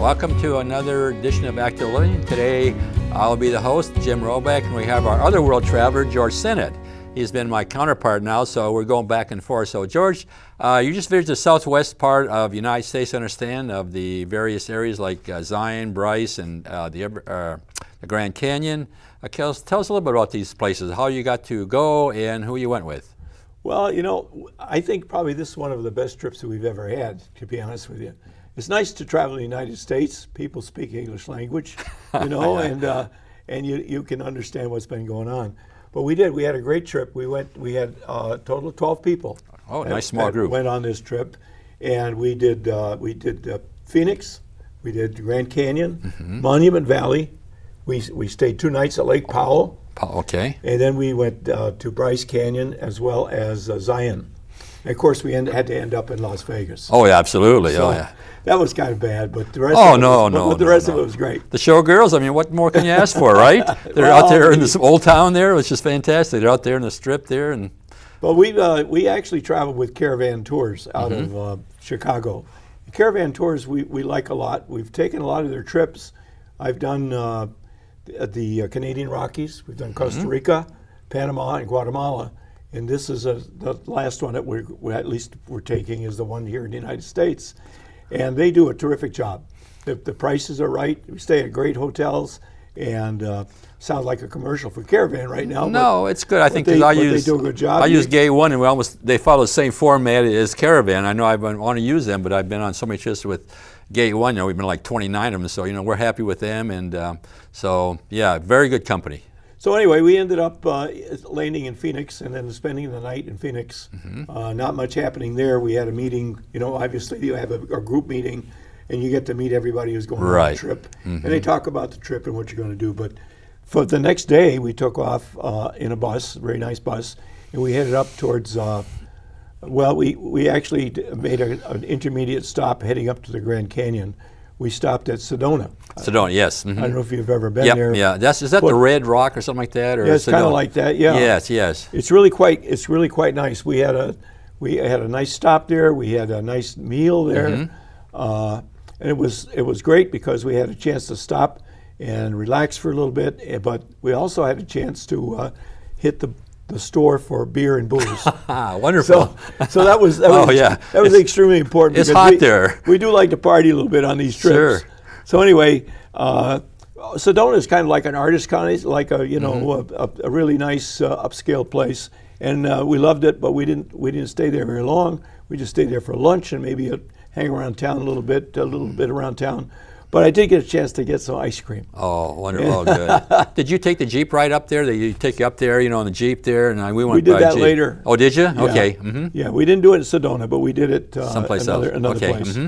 Welcome to another edition of Active Living. Today I'll be the host, Jim Roback, and we have our other world traveler, George Sinnott. He's been my counterpart now, so we're going back and forth. So George, you just visited the southwest part of the United States, I understand, of the various areas like Zion, Bryce, and the Grand Canyon. Tell us a little bit about these places, how you got to go and who you went with. Well, you know, I think probably this is one of the best trips that we've ever had, to be honest with you. It's nice to travel in the United States. People speak English language, you know, and you can understand what's been going on. But we did. We had a great trip. We had a total of 12 people. Oh, nice small group. Went on this trip, and we did Phoenix, we did Grand Canyon, Monument Valley. We stayed 2 nights at Lake Powell. Okay. And then we went to Bryce Canyon as well as Zion. And of course, we had to end up in Las Vegas. Oh, yeah, absolutely. So oh, yeah. That was kind of bad, but the rest of it was great. The showgirls, I mean, what more can you ask for, right? They're out there in this old town there. It was just fantastic. They're out there in the strip there. Well, we actually traveled with Caravan Tours out of Chicago. Caravan Tours we like a lot. We've taken a lot of their trips. I've done the Canadian Rockies. We've done Costa Rica, Panama, and Guatemala. And this is the last one that we're taking is the one here in the United States. And they do a terrific job. The prices are right. We stay at great hotels, and sounds like a commercial for Caravan right now. No, it's good. I think they do a good job. I use Gay One, and they follow the same format as Caravan. I know I want to use them, but I've been on so many trips with Gay One. You know, we've been like 29 of them, so we're happy with them, and so yeah, very good company. So anyway, we ended up landing in Phoenix and then spending the night in Phoenix. Not much happening there. We had a meeting. You know, obviously you have a group meeting, and you get to meet everybody who's going on the trip, and they talk about the trip and what you're going to do. But for the next day, we took off in a bus, a very nice bus, and we headed up towards. We actually made an intermediate stop heading up to the Grand Canyon. We stopped at Sedona. Sedona, yes. I don't know if you've ever been there. Yeah. Is that the Red Rock or something like that? Or yeah, it's kind of like that. Yeah. Yes. It's really quite nice. We had a nice stop there. We had a nice meal there, and it was great because we had a chance to stop and relax for a little bit. But we also had a chance to hit the store for beer and booze. Wonderful. So that was extremely important. It's hot there. We do like to party a little bit on these trips. Sure. So anyway, Sedona is kind of like an artist county, like a really nice upscale place, and we loved it. But we didn't stay there very long. We just stayed there for lunch and maybe hang around town a little bit around town. But I did get a chance to get some ice cream. Oh, wonderful! Good. Did you take the Jeep ride up there? They take you up there, on the Jeep there, and we went. We did that later. Oh, did you? Yeah. Okay. Yeah, we didn't do it in Sedona, but we did it someplace another okay. place.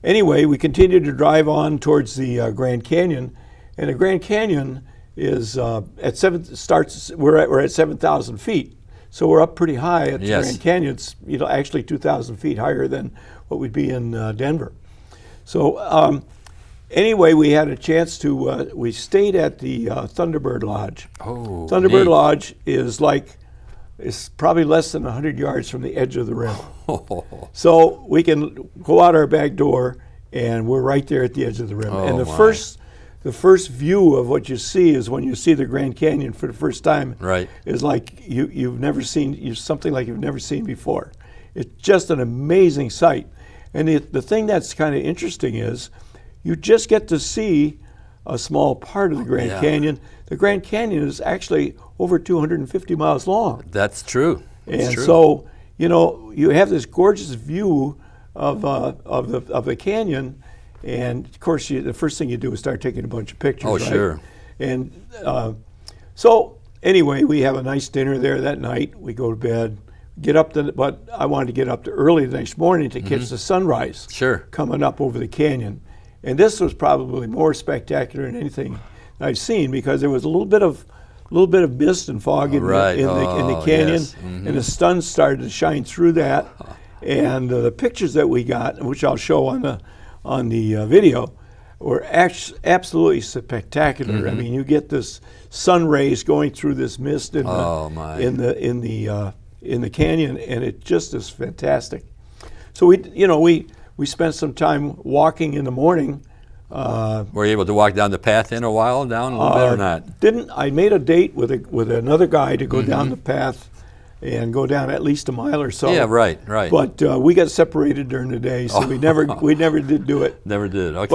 Anyway, we continued to drive on towards the Grand Canyon, and the Grand Canyon is at 7,000 feet, so we're up pretty high at the Grand Canyon. It's actually 2,000 feet higher than what would be in Denver. So anyway, we had a chance to. We stayed at the Thunderbird Lodge. Oh, Thunderbird Lodge is probably less than 100 yards from the edge of the rim. So we can go out our back door, and we're right there at the edge of the rim. And the first view of what you see is when you see the Grand Canyon for the first time. Right. Is like you've never seen something like you've never seen before. It's just an amazing sight. And the thing that's kind of interesting is you just get to see a small part of the Grand Canyon. The Grand Canyon is actually over 250 miles long. That's true. So you have this gorgeous view of the canyon, and of course the first thing you do is start taking a bunch of pictures. Oh, right? Sure. And so anyway, we have a nice dinner there that night. We go to bed. But I wanted to get up early the next morning to catch the sunrise. Sure. Coming up over the canyon, and this was probably more spectacular than anything I've seen because there was a little bit of mist and fog in the canyon, yes. and the sun started to shine through that, and the pictures that we got, which I'll show on the video, were absolutely spectacular. I mean, you get this sun rays going through this mist in the canyon, and it just is fantastic. So we we spent some time walking in the morning. Were you able to walk down the path in a while, down a little bit or not? Didn't. I made a date with another guy to go down the path and go down at least a mile or so. Yeah, right. But we got separated during the day, so we never did do it. Never did. Okay.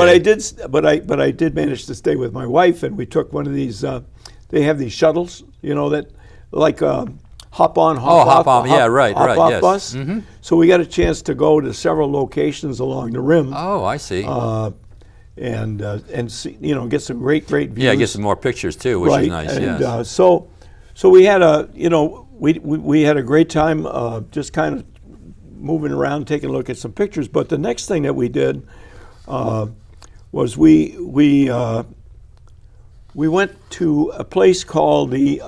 But I did manage to stay with my wife, and we took one of these. They have these shuttles, that like hop on, hop off. Yes. Bus. So we got a chance to go to several locations along the rim. Oh, I see. And see, get some great views. Yeah, get some more pictures too, which is nice. And, yes. So we had we had a great time just kind of moving around, taking a look at some pictures. But the next thing that we did was we went to a place called the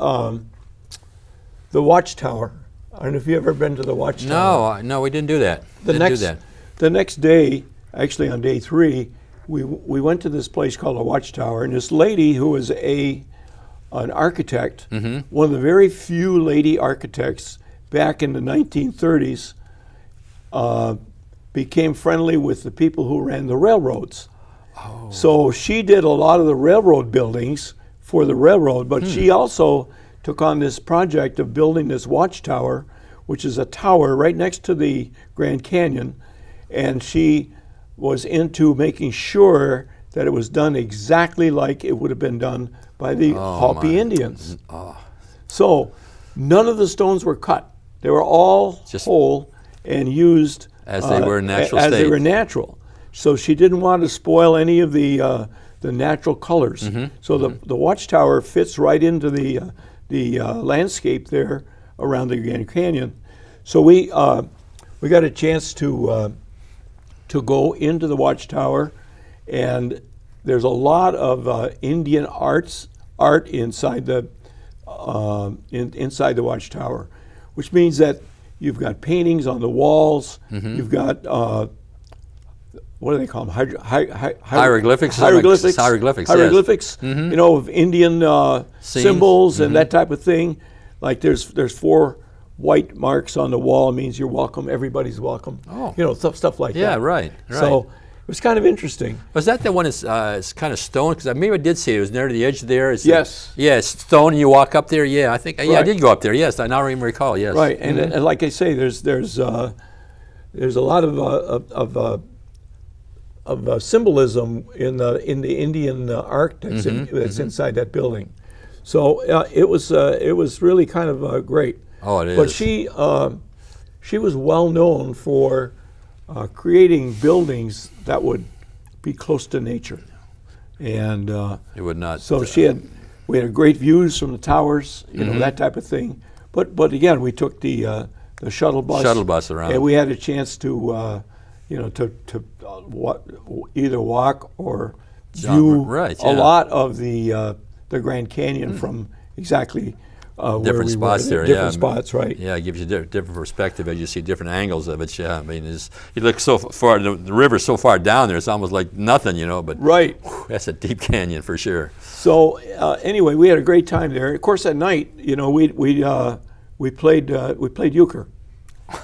Watchtower. I don't know if you've ever been to the Watchtower. No, we didn't do that. The next day, actually on day 3, we went to this place called the Watchtower, and this lady who was an architect, one of the very few lady architects back in the 1930s, became friendly with the people who ran the railroads. Oh. So she did a lot of the railroad buildings for the railroad, but she also took on this project of building this Watchtower, which is a tower right next to the Grand Canyon, and she was into making sure that it was done exactly like it would have been done by the Hopi Indians. Oh. So none of the stones were cut. They were all just whole and used as they were in natural as state. They were natural. So she didn't want to spoil any of the natural colors. So the Watchtower fits right into the landscape there around the Grand Canyon. So we got a chance to go into the Watchtower, and there's a lot of Indian art inside the Watchtower, which means that you've got paintings on the walls. You've got what do they call them? Hieroglyphics. Hieroglyphics. Yes. Of Indian symbols and that type of thing. Like there's 4 white marks on the wall. It means you're welcome. Everybody's welcome. Oh. Stuff like that. Yeah, right. So it was kind of interesting. Was that the one it's kind of stone? Because maybe I did see it. It was near the edge there. Yes. It's stone. You walk up there. Yeah, I think. Yeah, I did go up there. Yes, I now even recall. Yes. Right, and like I say, there's a lot of symbolism in the Indian art that's inside that building. So it was really kind of great. Oh, it is. But she was well known for creating buildings that would be close to nature, and it would not. So we had great views from the towers, that type of thing. But again, we took the shuttle bus around, and we had a chance to either walk or view a lot of the Grand Canyon from exactly different spots there. Different spots, right? Yeah, it gives you different perspective as you see different angles of it. Yeah, I mean, you look so far, the river's so far down there, it's almost like nothing, But right, that's a deep canyon for sure. So anyway, we had a great time there. Of course, at night, we played euchre.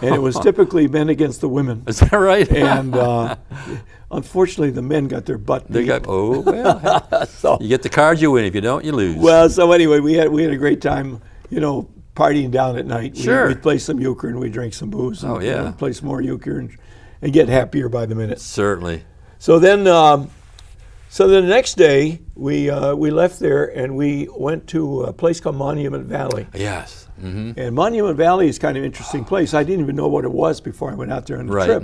And it was typically men against the women. Is that right? And unfortunately, the men got their butt beat. So, you get the cards, you win. If you don't, you lose. Well, so anyway, we had a great time, partying down at night. Sure. We'd play some euchre and we'd drink some booze. And, play some more euchre and get happier by the minute. Certainly. So then the next day, we left there and we went to a place called Monument Valley. Yes. And Monument Valley is kind of an interesting place. I didn't even know what it was before I went out there on the trip.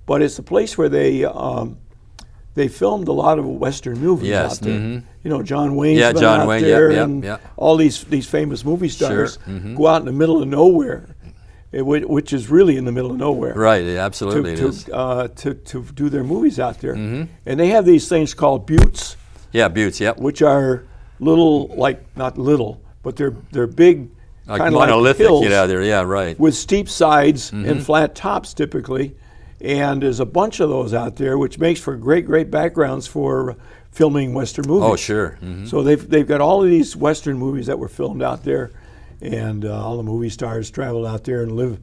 But it's a place where they filmed a lot of Western movies out there. John Wayne's been out there, and all these famous movie stars go out in the middle of nowhere, which is really in the middle of nowhere. Right, absolutely it is. To do their movies out there. And they have these things called buttes. Yeah, buttes, yep. Which are not little, but they're big, kind of monolithic, hills, right. with steep sides and flat tops typically. And there's a bunch of those out there, which makes for great backgrounds for filming Western movies. Oh, sure. So they've got all of these Western movies that were filmed out there, and all the movie stars travel out there and live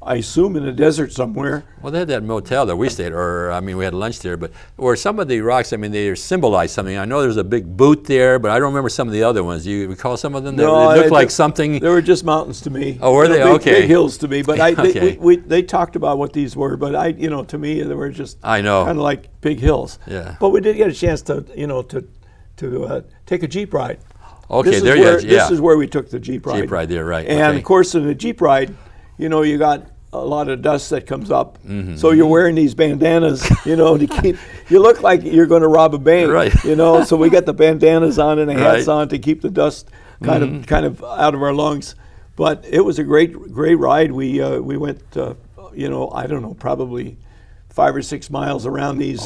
I assume in the desert somewhere. Well, they had that motel that we stayed, or I mean, we had lunch there. But where some of the rocks, I mean, they symbolize something. I know there's a big boot there, but I don't remember some of the other ones. You recall some of them? No, they looked like something. They were just mountains to me. Oh, were they? Okay. Big hills to me. But Okay. they talked about what these were. But to me, they were just kind of like big hills. Yeah. But we did get a chance to take a Jeep ride. Okay, This is where we took the Jeep ride. Jeep ride there, right? And of course, in the Jeep ride, you got a lot of dust that comes up. So you're wearing these bandanas, to keep. You look like you're going to rob a bank, right? So we got the bandanas on and the hats on to keep the dust kind of out of our lungs. But it was a great ride. We went, I don't know, probably 5 or 6 miles around these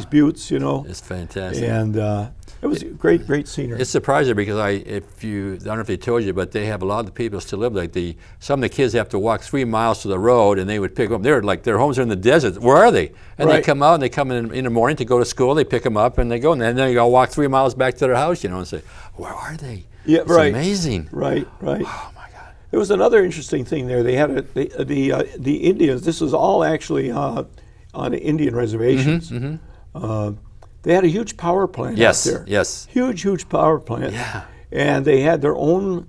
buttes, It's fantastic. And it was great scenery. It's surprising because I don't know if they told you, but they have a lot of the people still live like some of the kids have to walk 3 miles to the road, and they would pick them up. Their homes are in the desert. Where are they? And they come out and they come in the morning to go to school. They pick them up and they go, and then they got to walk 3 miles back to their house, and say, where are they? Yeah, it's amazing. Right. Oh my God. There was another interesting thing there. They had the Indians. This was all actually on Indian reservations. They had a huge power plant out there. Yes. Huge power plant. Yeah. And they had their own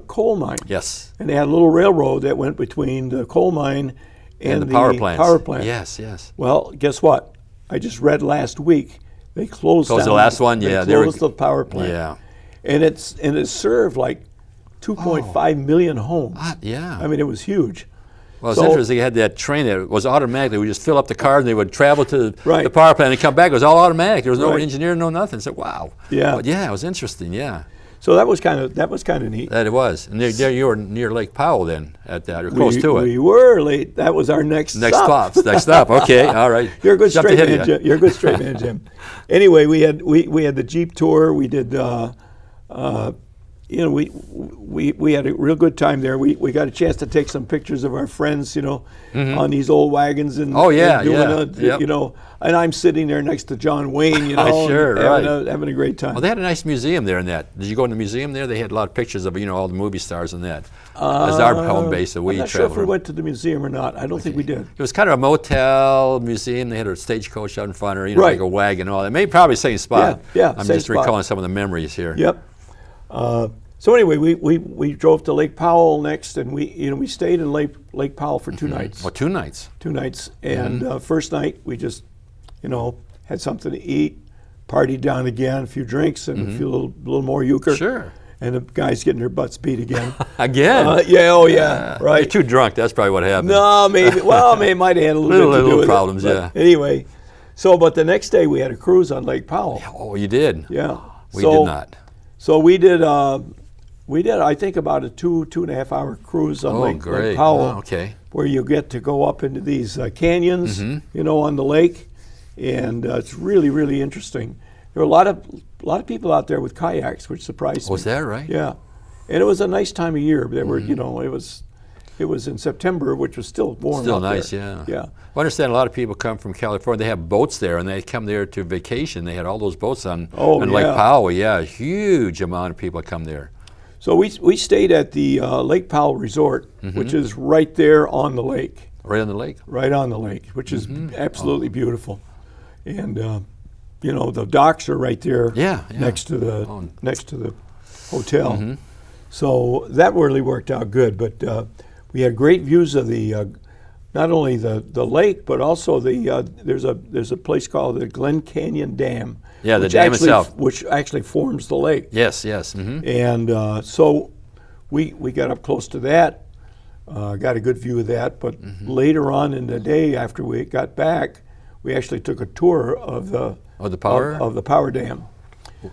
coal mine. Yes. And they had a little railroad that went between the coal mine and the power plant. Yes. Well, guess what? I just read last week they closed down. The last one? They closed the power plant. Yeah. And it served like 2.5 million homes. Yeah. I mean, it was huge. Well, it's interesting. They had that train that was automatic. They would just fill up the cars and they would travel to the power plant and come back. It was all automatic. There was no engineer, no nothing. So wow. Yeah. But yeah, it was interesting. Yeah. So that was kind of neat. That it was. And there you were near Lake Powell then at that, or close to it. We were late. That was our next stop. Next stop. Okay. All right. You're a good straight man, Jim. You're a good straight man, Jim. Anyway, we had the Jeep tour. We did. We had a real good time there. We got a chance to take some pictures of our friends, on these old wagons and and I'm sitting there next to John Wayne, having a great time. Well, they had a nice museum there in that. Did you go in the museum there? They had a lot of pictures of all the movie stars and that. As our home base that we traveled. I'm not sure if we went to the museum or not. I don't think we did. It was kind of a motel museum. They had a stagecoach out in front, or like a wagon and all that. Maybe probably same spot. Yeah. I'm just recalling some of the memories here. Yep. So anyway, we drove to Lake Powell next, and we stayed in Lake Powell for 2 nights. Well, 2 nights. 2 nights, and first night we just had something to eat, partied down again, a few drinks, and a little more euchre. Sure. And the guys getting their butts beat again. Again? Right. You're too drunk. That's probably what happened. No, maybe. Well, maybe it might have had a little bit to do with problems, it. Anyway, but the next day we had a cruise on Lake Powell. Oh, you did? Yeah. We did not. So we did. I think, about a 2.5 hour cruise on Lake Powell. Where you get to go up into these canyons, on the lake, and it's really, really interesting. There were a lot of people out there with kayaks, which surprised me. Was that right? Yeah, and it was a nice time of year. There were, it was in September, which was still warm. Still out nice, there. Yeah. I understand a lot of people come from California. They have boats there, and they come there to vacation. They had all those boats on Lake Powell. Yeah, a huge amount of people come there. So we stayed at the Lake Powell Resort, which is right there on the lake. Right on the lake? Right on the lake, which is absolutely beautiful. And the docks are right there next to the hotel. So that really worked out good. But we had great views of not only the lake, but also there's a place called the Glen Canyon Dam. Yeah, the dam itself. Which actually forms the lake. Yes. And so we got up close to that, got a good view of that. But later on in the day, after we got back, we actually took a tour of the power dam.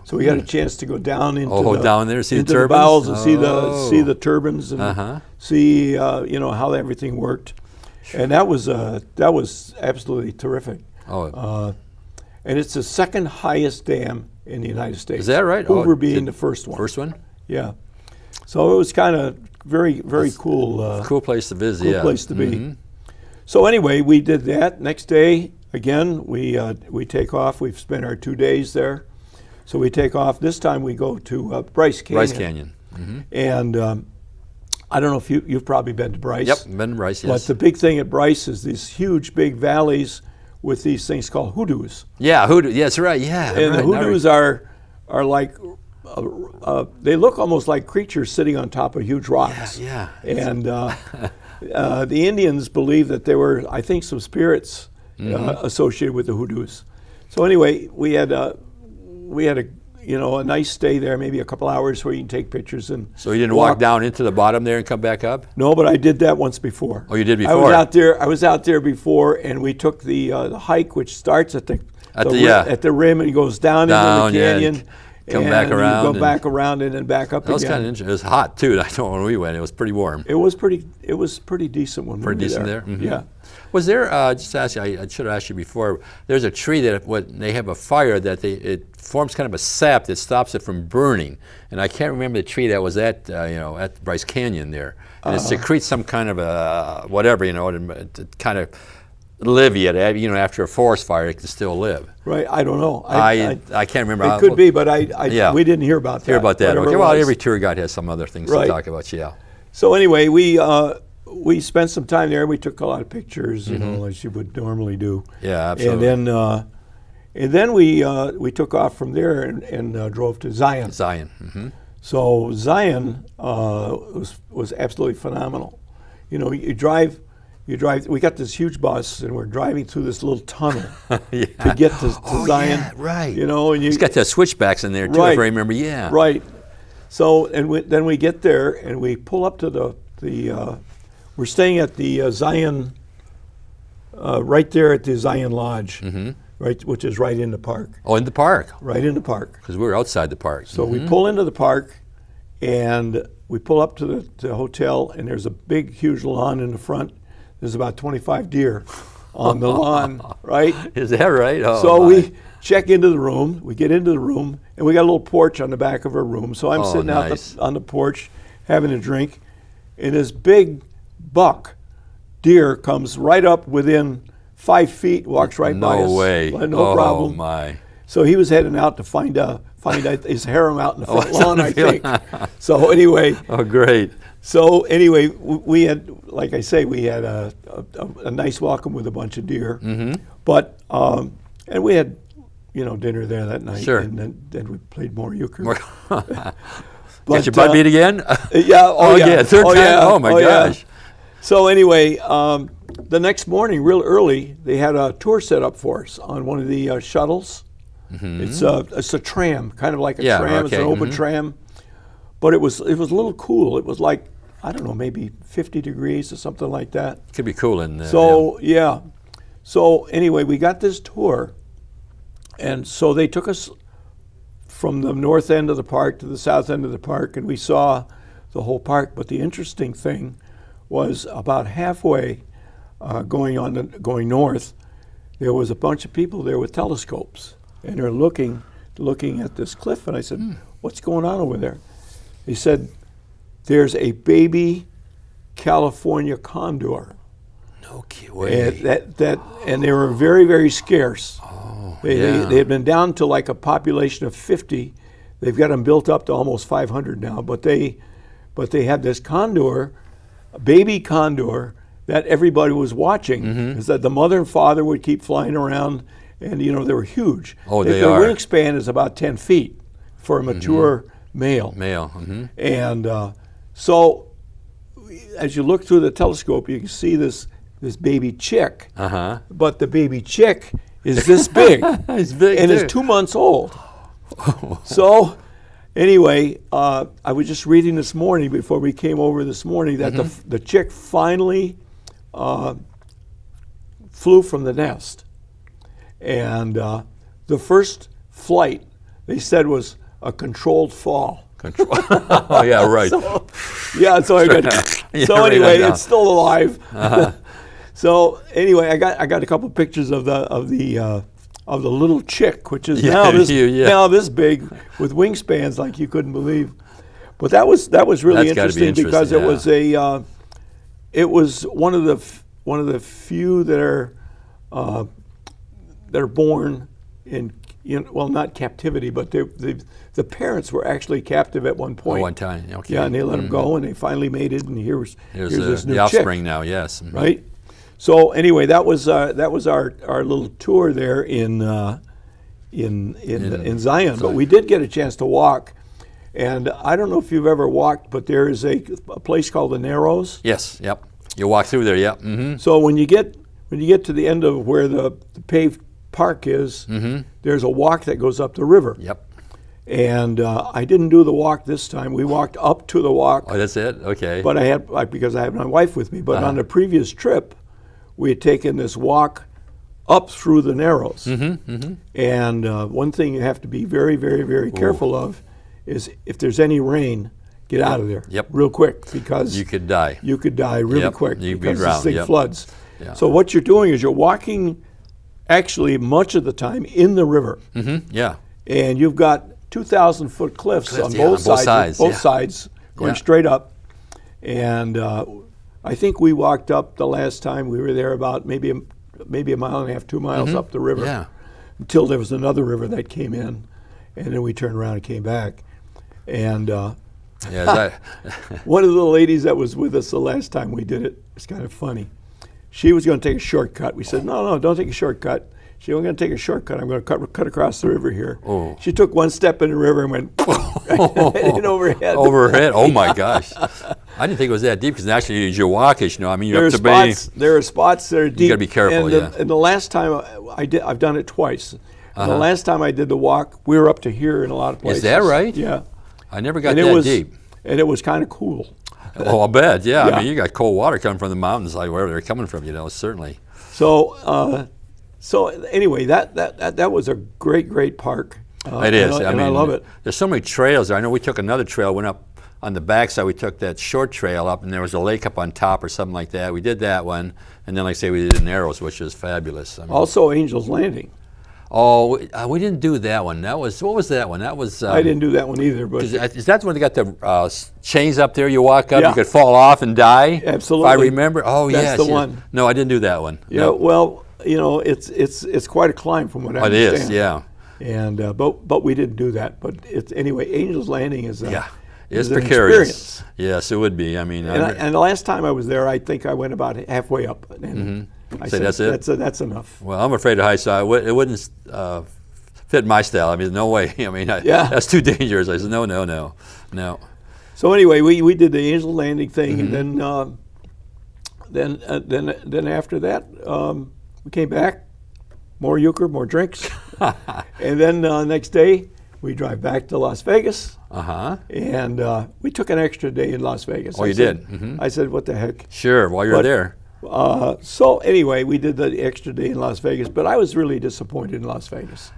So we got a chance to go down into down there, see into the turbines, bowels and see the turbines and see how everything worked. And that was absolutely terrific. And it's the second highest dam in the United States. Is that right? Hoover being the first one. First one? Yeah. So it was kind of very cool. Cool place to visit. Cool place to be. So anyway, we did that. Next day, again, we take off. We've spent our 2 days there. So we take off. This time we go to Bryce Canyon. Bryce Canyon. And I don't know if you've probably been to Bryce. Yep, been to Bryce, yes. But the big thing at Bryce is these huge big valleys with these things called hoodoos. Yeah, hoodoo. Yeah, that's right. Yeah, And right. the hoodoos are like, they look almost like creatures sitting on top of huge rocks. Yeah. And the Indians believed that there were, I think, some spirits associated with the hoodoos. So anyway, we had a nice stay there, maybe a couple hours where you can take pictures and. So you didn't walk down into the bottom there and come back up? No, but I did that once before. Oh, you did before? I was out there before, and we took the hike, which starts at the rim and goes down into the canyon. Come back around. You go back around and then back up again. That was kind of interesting. It was hot too. I know when we went, it was pretty warm. It was pretty decent when we were there. Pretty decent there. Mm-hmm. Yeah. Was there? Just to ask you, I should have asked you before. There's a tree that when they have a fire that it forms kind of a sap that stops it from burning. And I can't remember the tree that was at at Bryce Canyon there. And it secretes some kind of a whatever to kind of live yet. After a forest fire, it can still live. Right. I don't know. I can't remember. It could be, but we didn't hear about that. Hear about that? Okay. Well, every tour guide has some other things to talk about. Yeah. So anyway, we spent some time there. We took a lot of pictures, as you would normally do. Yeah, absolutely. And then we took off from there and drove to Zion. Zion. Mm-hmm. So Zion was absolutely phenomenal. You drive. We got this huge bus, and we're driving through this little tunnel to get to Zion. Yeah, right. And it's got the switchbacks in there too, if I remember. Yeah. Right. So then we get there, and we pull up to the we're staying at the Zion, right there at the Zion Lodge, right, which is right in the park. Oh, in the park. Right in the park. Because we were outside the park. So we pull into the park, and we pull up to the hotel, and there's a big, huge lawn in the front. There's about 25 deer on the lawn, right? Is that right? Oh, so we check into the room. We get into the room, and we got a little porch on the back of our room. So I'm sitting out on the porch having a drink, and this big buck deer comes right up within 5 feet, walks right by us. No way. No problem. Oh, my. So he was heading out to find his harem out in the front lawn, I think. So anyway. Oh, great. So anyway, we had, like I say, we had a nice welcome with a bunch of deer. Mm-hmm. But, and we had, dinner there that night. Sure. And then we played more euchre. Got your butt beat again? Yeah. Oh, yeah. Third time? Yeah. Oh, my gosh. Yeah. So anyway, the next morning, real early, they had a tour set up for us on one of the shuttles. Mm-hmm. It's a tram, kind of like a tram. Okay. It's an open tram. But it was a little cool. It was like, I don't know, maybe 50 degrees or something like that. Could be cool in there. So, yeah. So anyway, we got this tour. And so they took us from the north end of the park to the south end of the park, and we saw the whole park. But the interesting thing was about halfway going north, there was a bunch of people there with telescopes. And they're looking at this cliff. And I said, what's going on over there? He said, there's a baby California condor. No way. And they were very, very scarce. Oh, they had been down to like a population of 50. They've got them built up to almost 500 now. But they had this condor, a baby condor, that everybody was watching. Is that the mother and father would keep flying around, and they were huge. Oh, they their are. Their wingspan is about 10 feet for a mature male. And so as you look through the telescope, you can see this baby chick. But the baby chick is this big. It's big and too. is 2 months old. So anyway, I was just reading this morning before we came over this morning that the chick finally flew from the nest. And the first flight, they said, was a controlled fall. Oh, yeah, right. So anyway, it's still alive. So anyway, I got a couple pictures of the little chick, which is now this big with wingspans like you couldn't believe. But that was really interesting because it was one of the few that are born in well, not captivity, but the parents were actually captive at one point. At one time, okay. Yeah, and they let them go, and they finally mated, and here's this new the offspring chick, now. Yes. Mm-hmm. right? So anyway, that was our little tour there in Zion. But we did get a chance to walk, and I don't know if you've ever walked, but there is a place called the Narrows. Yes. Yep. You walk through there. Yep. Mm-hmm. So when you get to the end of where the paved park is, there's a walk that goes up the river. Yep. And I didn't do the walk this time. We walked up to the walk. Oh, that's it. Okay. But because I had my wife with me. But on the previous trip, we had taken this walk up through the Narrows. And one thing you have to be very, very, very careful of is if there's any rain, get out of there real quick, because you could die. You could die really quick because this thing floods. Yeah. So what you're doing is you're walking actually much of the time in the river. Yeah. And you've got 2,000-foot cliffs on both sides going straight up. And I think we walked up the last time we were there about maybe a mile and a half, 2 miles up the river, until there was another river that came in, and then we turned around and came back. And one of the ladies that was with us the last time we did it, it's kind of funny. She was going to take a shortcut. We said, no, don't take a shortcut. She wasn't going to take a shortcut. I'm going to cut across the river here. Oh. She took one step in the river and went in overhead. Overhead? Oh, my gosh. I didn't think it was that deep, because actually as you walk, I mean, you have to be... There are spots that are deep. You got to be careful, and the last time I've done it twice. The last time I did the walk, we were up to here in a lot of places. Is that right? Yeah. I never got that deep. And it was kind of cool. Oh, I'll bet, yeah. I mean, you got cold water coming from the mountains, like wherever they're coming from, certainly. So anyway, that was a great park. It is. I love it. There's so many trails there. I know we took another trail, went up on the backside. We took that short trail up, and there was a lake up on top or something like that. We did that one, and then, like I say, we did the Narrows, which was fabulous. I mean, also, Angel's Landing. Oh, we didn't do that one. What was that one? That was. I didn't do that one either. But is that the one that got the chains up there? You walk up, you could fall off and die. Absolutely. If I remember. Oh, yes. That's the one. No, I didn't do that one. Yeah. No. Well, it's quite a climb from what I understand. It is. Yeah. And but we didn't do that. But anyway. Angel's Landing is it's an precarious. Experience. Yes, it would be. I mean, and the last time I was there, I think I went about halfway up. And I said, that's it. That's enough. Well, I'm afraid of heights, so it wouldn't fit my style. I mean, no way. I mean, that's too dangerous. I said, no. So anyway, we did the Angel Landing thing, and then after that, we came back, more euchre, more drinks, and then next day we drive back to Las Vegas. And we took an extra day in Las Vegas. Oh, you did? I said, what the heck? Sure. While you're there. So anyway, we did the extra day in Las Vegas, but I was really disappointed in Las Vegas.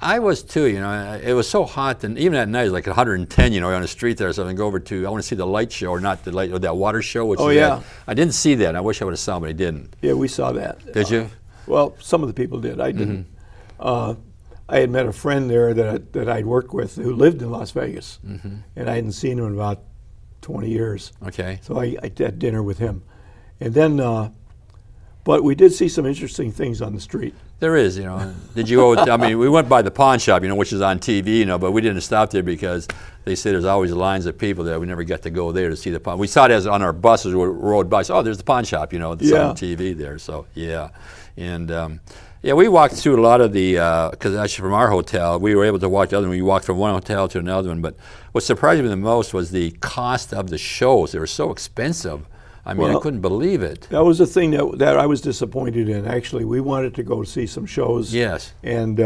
I was too, it was so hot, and even at night it was like 110, on the street there, so I go over to, I want to see the light show, or not the light, or that water show. Which I didn't see that. I wish I would have saw it, but I didn't. Yeah, we saw that. Did you? Well, some of the people did. I didn't. I had met a friend there that I'd worked with who lived in Las Vegas, and I hadn't seen him in about 20 years. Okay. So I had dinner with him. And then, but we did see some interesting things on the street. There is, Did you go? I mean, we went by the pawn shop, which is on TV, but we didn't stop there because they say there's always lines of people there. We never got to go there to see the pawn. We saw it as on our buses we rode by. So, there's the pawn shop, it's on TV there. So yeah, and we walked through a lot of the because actually from our hotel we were able to walk the other one. We walked from one hotel to another one. But what surprised me the most was the cost of the shows. They were so expensive. I mean, I couldn't believe it. That was the thing that I was disappointed in. Actually, we wanted to go see some shows. Yes. And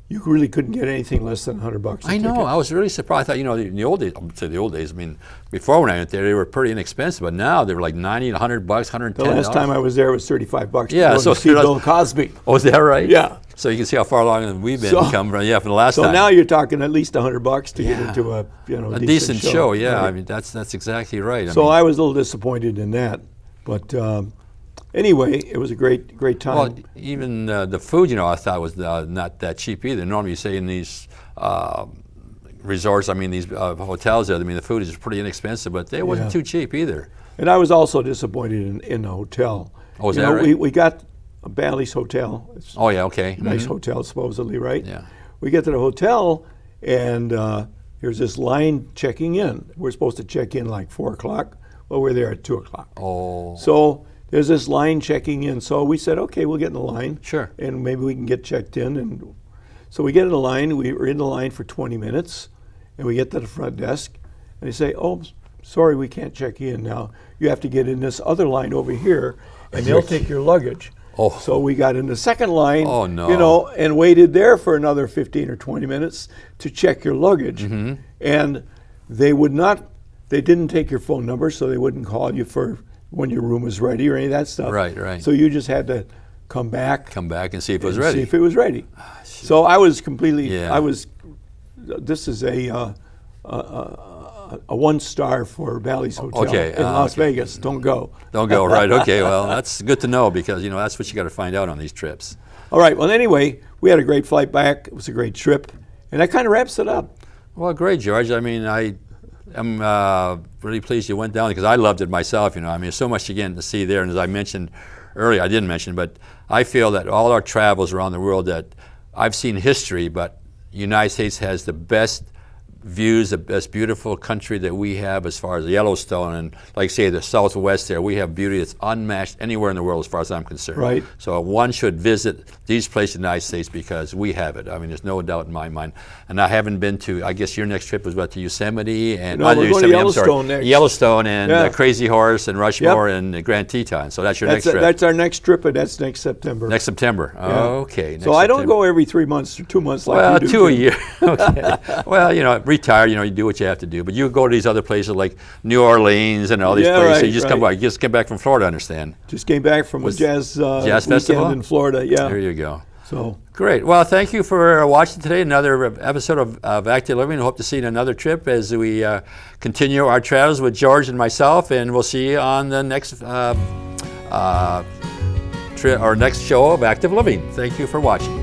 you really couldn't get anything less than $100 a I know. ticket. I was really surprised. I thought, in the old days, I mean, before when I went there, they were pretty inexpensive, but now they were like $90, $100, $110. The last time I was there, it was $35 to go see Bill Cosby. Oh, is that right? Yeah. So you can see how far along we've been from the last time. So now you're talking at least $100 to get into a decent show. Yeah, right? I mean that's exactly right. I was a little disappointed in that, but anyway, it was a great time. Well, even the food, I thought was not that cheap either. Normally, you say in these resorts, I mean these hotels, I mean the food is pretty inexpensive, but it wasn't too cheap either. And I was also disappointed in the hotel. Oh, is that right? We got Ballys Hotel. It's Oh yeah, okay. a nice hotel, supposedly, right? Yeah. We get to the hotel, and there's this line checking in. We're supposed to check in like 4 o'clock. Well, we're there at 2 o'clock. Oh. So there's this line checking in. So we said, okay, we'll get in the line. Sure. And maybe we can get checked in. And so we get in the line. We were in the line for 20 minutes. And we get to the front desk. And they say, oh, sorry, we can't check you in now. You have to get in this other line over here. And they'll take your luggage. Oh. So we got in the second line, Oh, no. you know, and waited there for another 15 or 20 minutes to check your luggage. Mm-hmm. And they didn't take your phone number, so they wouldn't call you for when your room was ready or any of that stuff. Right. So you just had to come back Come back and see if it was and ready. see if it was ready. So I was completely, Yeah. This is a 1-star for Ballys Hotel Okay, in Las okay. Vegas. Don't go. Don't go, right? Okay, well, that's good to know because, you know, that's what you got to find out on these trips. All right, well, anyway, we had a great flight back. It was a great trip. And that kind of wraps it up. Well, great, George. I mean, I'm really pleased you went down because I loved it myself, you know. I mean, there's so much again to see there. And as I mentioned earlier, I didn't mention, but I feel that all our travels around the world that I've seen history, but the United States has the best views, the best beautiful country that we have as far as Yellowstone and, like say, the Southwest there. We have beauty that's unmatched anywhere in the world as far as I'm concerned. Right. So one should visit these places in the United States because we have it. I mean, there's no doubt in my mind. And I haven't been to, I guess your next trip was what, to Yosemite? And No, we're going to Yellowstone next. Yellowstone and Yeah. Crazy Horse and Rushmore and Grand Teton. So that's your next trip. That's our next trip, and that's next September. Next September. Yeah. Okay. Next So I don't September. go every 3 months or 2 months like Well, you do. 2 a too. year. Okay. Well, you know, retired, you know, you do what you have to do. But you go to these other places like New Orleans and all these Yeah, places. right, You just come back. You just came back from Florida, I understand. Just came back from a jazz weekend festival? in Florida. Yeah. There you go. So Great. Well, thank you for watching today. Another episode of Active Living. Hope to see you in another trip as we continue our travels with George and myself. And we'll see you on the next next show of Active Living. Thank you for watching.